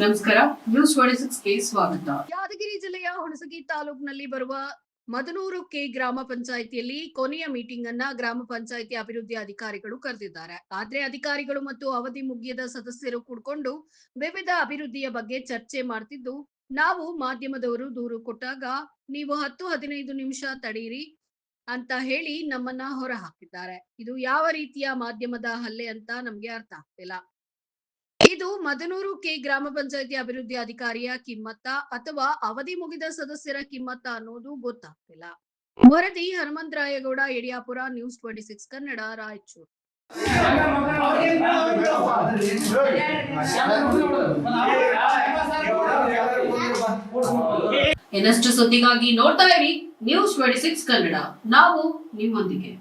ನಮಸ್ಕಾರ, ನ್ಯೂಸ್ 26ಗೆ ಸ್ವಾಗತ. ಯಾದಗಿರಿ ಜಿಲ್ಲೆಯ ಹುಣಸಗಿ ತಾಲೂಕಿನಲ್ಲಿ ಬರುವ ಮದನೂರು ಕೆ ಗ್ರಾಮ ಪಂಚಾಯಿತಿಯಲ್ಲಿ ಕೊನೆಯ ಮೀಟಿಂಗ್ ಅನ್ನ ಗ್ರಾಮ ಪಂಚಾಯಿತಿ ಅಭಿವೃದ್ಧಿ ಅಧಿಕಾರಿಗಳು ಕರೆದಿದ್ದಾರೆ. ಆದ್ರೆ ಅಧಿಕಾರಿಗಳು ಮತ್ತು ಅವಧಿ ಮುಗಿಯದ ಸದಸ್ಯರು ಕೂಡ್ಕೊಂಡು ವಿವಿಧ ಅಭಿವೃದ್ಧಿಯ ಬಗ್ಗೆ ಚರ್ಚೆ ಮಾಡ್ತಿದ್ದು, ನಾವು ಮಾಧ್ಯಮದವರು ದೂರು ಕೊಟ್ಟಾಗ ನೀವು 10-15 ನಿಮಿಷ ತಡೀರಿ ಅಂತ ಹೇಳಿ ನಮ್ಮನ್ನ ಹೊರ ಹಾಕಿದ್ದಾರೆ. ಇದು ಯಾವ ರೀತಿಯ ಮಾಧ್ಯಮದ ಹಲ್ಲೆ ಅಂತ ನಮ್ಗೆ ಅರ್ಥ ಆಗ್ತಿಲ್ಲ. ಇದು ಮದನೂರು ಕೆ ಗ್ರಾಮ ಪಂಚಾಯಿತಿ ಅಭಿವೃದ್ಧಿ ಅಧಿಕಾರಿಯ ಕಿಮ್ಮತ್ತ ಅಥವಾ ಅವಧಿ ಮುಗಿದ ಸದಸ್ಯರ ಕಿಮ್ಮತ್ತ ಅನ್ನೋದು ಗೊತ್ತಾಗ್ತಿಲ್ಲ. ವರದಿ ಹನುಮಂತರಾಯಗೌಡ, ಯಡಿಯಾಪುರ, ನ್ಯೂಸ್ 26 ಕನ್ನಡ, ರಾಯಚೂರು. ಇನ್ನಷ್ಟು ಸುದ್ದಿಗಾಗಿ ನೋಡ್ತಾ ಇರಿ ನ್ಯೂಸ್ 26 ಕನ್ನಡ. ನಾವು ನಿಮ್ಮೊಂದಿಗೆ.